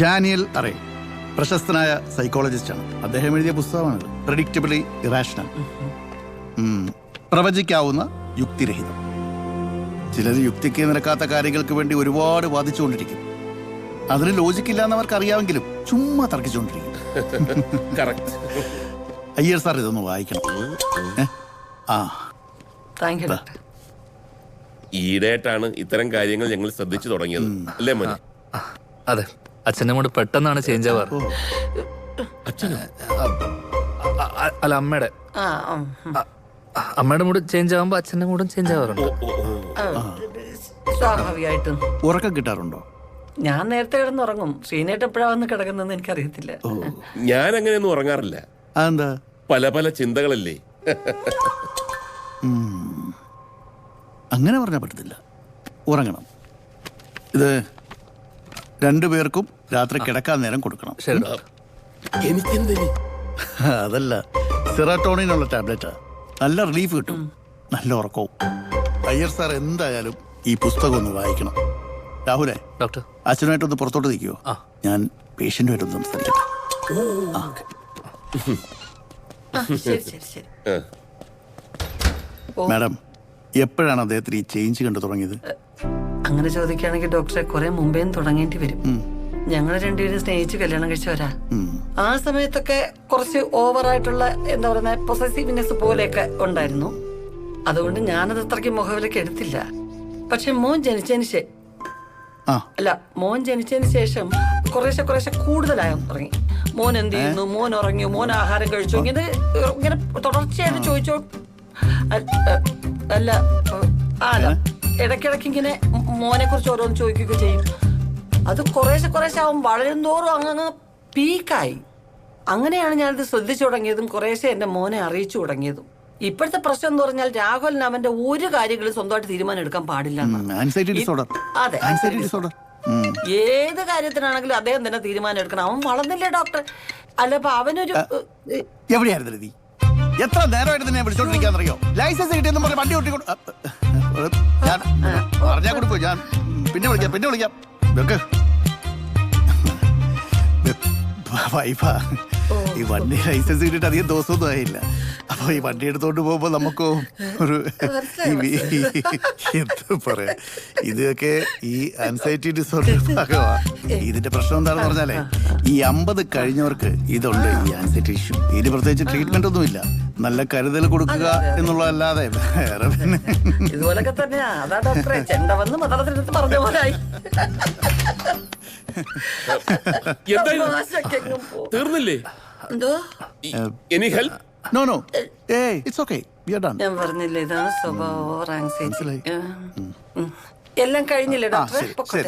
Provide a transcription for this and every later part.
Daniel array പ്രശസ്തനായ സൈക്കോളജിസ്റ്റാണ്. അദ്ദേഹം എഴുതിയ പുസ്തകമാണ് പ്രെഡിക്റ്റബിളി ഇറാഷണൽ. പ്രവചിക്കാവുന്ന യുക്തിരഹിതം. ചിലർ യുക്തിക്ക് നിരക്കാത്ത കാര്യങ്ങൾക്ക് വേണ്ടി ഒരുപാട് വാദിച്ചുകൊണ്ടിരിക്കും. അതിന് ലോജിക്കില്ല എന്നവർക്ക് അറിയാമെങ്കിലും ചുമ്മാ തർക്കിച്ചുകൊണ്ടിരിക്കും. അയ്യർ സാർ ഇതൊന്ന് വായിക്കണം. ഈയിടെയായിട്ടാണ് ഇത്തരം കാര്യങ്ങൾ ഞങ്ങൾ ശ്രദ്ധിച്ചു തുടങ്ങിയത്, അല്ലേ മോനെ? അതെ, അച്ഛൻ്റെ മൂഡ് പെട്ടെന്നാണ് ചേഞ്ച് ആവാറ്. അല്ല, അമ്മയുടെ മൂഡ് ചേഞ്ച് ആവുമ്പോ അച്ഛൻ്റെ മൂഡും ചേഞ്ച് ആവാറുണ്ട്. സ്വാഭാവികമായിട്ടും. ഉറക്കം കിട്ടാറുണ്ടോ? ഞാൻ നേരത്തെ കിടന്നുറങ്ങും. ശ്രീനേട്ട് എപ്പോഴാ വന്ന് കിടക്കുന്നതെന്ന് എനിക്കറിയത്തില്ല. ഞാൻ അങ്ങനെയൊന്നും ഉറങ്ങാറില്ല. അതെന്താ? പല പല ചിന്തകളല്ലേ. അങ്ങനെ പറഞ്ഞാൽ പറ്റത്തില്ല. ഉറങ്ങണം. ഇത് രണ്ടുപേർക്കും രാത്രി കിടക്കാൻ നേരം കൊടുക്കണം. അതല്ല, സെറോട്ടോണിനുള്ള ടാബ്ലറ്റാ. നല്ല റിലീഫ് കിട്ടും, നല്ല ഉറക്കവും. അയ്യർ സാർ എന്തായാലും ഈ പുസ്തകം ഒന്ന് വായിക്കണം. രാഹുലേ, ഡോക്ടർ അച്ഛനുമായിട്ടൊന്ന് പുറത്തോട്ട് നിൽക്കുവോ? ഞാൻ പേഷ്യന്റുമായിട്ടൊന്ന് സംസാരിക്കട്ടെ. മാഡം, എപ്പോഴാണ് അദ്ദേഹത്തിന് ഈ ചേഞ്ച് കണ്ടു തുടങ്ങിയത്? അങ്ങനെ ചോദിക്കുകയാണെങ്കിൽ ഡോക്ടറെ കുറെ മുമ്പേ തുടങ്ങേണ്ടി വരും. ഞങ്ങൾ രണ്ടുപേരും സ്നേഹിച്ച് കല്യാണം കഴിച്ചവരാ. ആ സമയത്തൊക്കെ കുറച്ച് ഓവറായിട്ടുള്ള എന്താ പറയുന്ന പൊസസീവ്നെസ് പോലെയൊക്കെ ഉണ്ടായിരുന്നു. അതുകൊണ്ട് ഞാനത് അത്രയ്ക്ക് മുഖവിലേക്ക് എടുത്തില്ല. പക്ഷെ മോൻ ജനിച്ചതിന് ശേഷം കുറേശ്ശെ കൂടുതലായി തുടങ്ങി. മോൻ എന്ത് ചെയ്യുന്നു, മോൻ ഉറങ്ങിയോ, മോൻ ആഹാരം കഴിച്ചു, ഇങ്ങനെ തുടർച്ചയായിട്ട് ചോദിച്ചോ. അല്ല ഇടയ്ക്കിടയ്ക്ക് ഇങ്ങനെ മോനെ കുറിച്ച് ഓരോന്ന് ചോദിക്കുകയൊക്കെ ചെയ്യും. അത് കുറേശ്ശെ ആവും. വളരും തോറും അങ്ങ് പീക്കായി. അങ്ങനെയാണ് ഞാനിത് ശ്രദ്ധിച്ചു തുടങ്ങിയതും കുറേശ്ശെ എന്റെ മോനെ അറിയിച്ചു തുടങ്ങിയതും. ഇപ്പോഴത്തെ പ്രശ്നം എന്ന് പറഞ്ഞാൽ രാഹുലിന് അവന്റെ ഒരു കാര്യങ്ങളും സ്വന്തമായിട്ട് തീരുമാനം എടുക്കാൻ പാടില്ല. അതെ, ഏത് കാര്യത്തിനാണെങ്കിലും അദ്ദേഹം തന്നെ തീരുമാനം എടുക്കണം. അവൻ വളർന്നില്ലേ ഡോക്ടർ? അല്ല, അപ്പൊ അവനൊരു എവിടെയായിരുന്നു നീ? എത്ര നേരമായിട്ട് നിന്നെ വിളിച്ചോണ്ടിരിക്കാന്നറിയോ? ലൈസൻസ് കിട്ടിയെന്ന് പറഞ്ഞ വണ്ടി ഓട്ടി പറഞ്ഞാൽ കൊടുക്കും. ഞാൻ പിന്നെ വിളിക്കാം. വൈഫാ, ഈ വണ്ടി ലൈസൻസ് കിട്ടിയിട്ട് അധികം ദിവസമൊന്നും ആയില്ല. അപ്പൊ ഈ വണ്ടി എടുത്തോണ്ട് പോകുമ്പോ നമുക്ക് ഒരു എന്ത് പറയാ, ഇതൊക്കെ ഈ ആൻസൈറ്റി ഡിസോർഡർ ഭാഗമാ. ഇതിന്റെ പ്രശ്നം എന്താണെന്ന് പറഞ്ഞാലേ, ഈ 50 കഴിഞ്ഞവർക്ക് ഇതുണ്ട്, ഈ ആൻസൈറ്റി ഇഷ്യൂ. ഇതിന് പ്രത്യേകിച്ച് ട്രീറ്റ്മെന്റ് ഒന്നുമില്ല. നല്ല കരുതൽ കൊടുക്കുക എന്നുള്ളതല്ലാതെ വേറെ പിന്നെ ഇതുപോലൊക്കെ തന്നെയാ. അതാ ഡോക്ടറെ ചെണ്ട വന്ന് മതത്തിനടുത്ത് പറഞ്ഞ പോലായി. തീർന്നില്ലേ? ഞാൻ പറഞ്ഞില്ലേ, ഇതാണ് സ്വഭാവം, ആൻസൈറ്റി. എല്ലാം കഴിഞ്ഞില്ലേ ഡോക്ടറെ?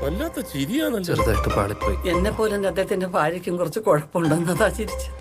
വല്ലാത്ത ചിരിയാണല്ലോ. ചെറുതായിട്ട് പാളിപ്പോയി. എന്നെ പോലെ അദ്ദേഹത്തിന്റെ ഭാര്യയ്ക്കും കുറച്ച് കുഴപ്പമുണ്ടെന്നതാ ചിരിച്ചത്.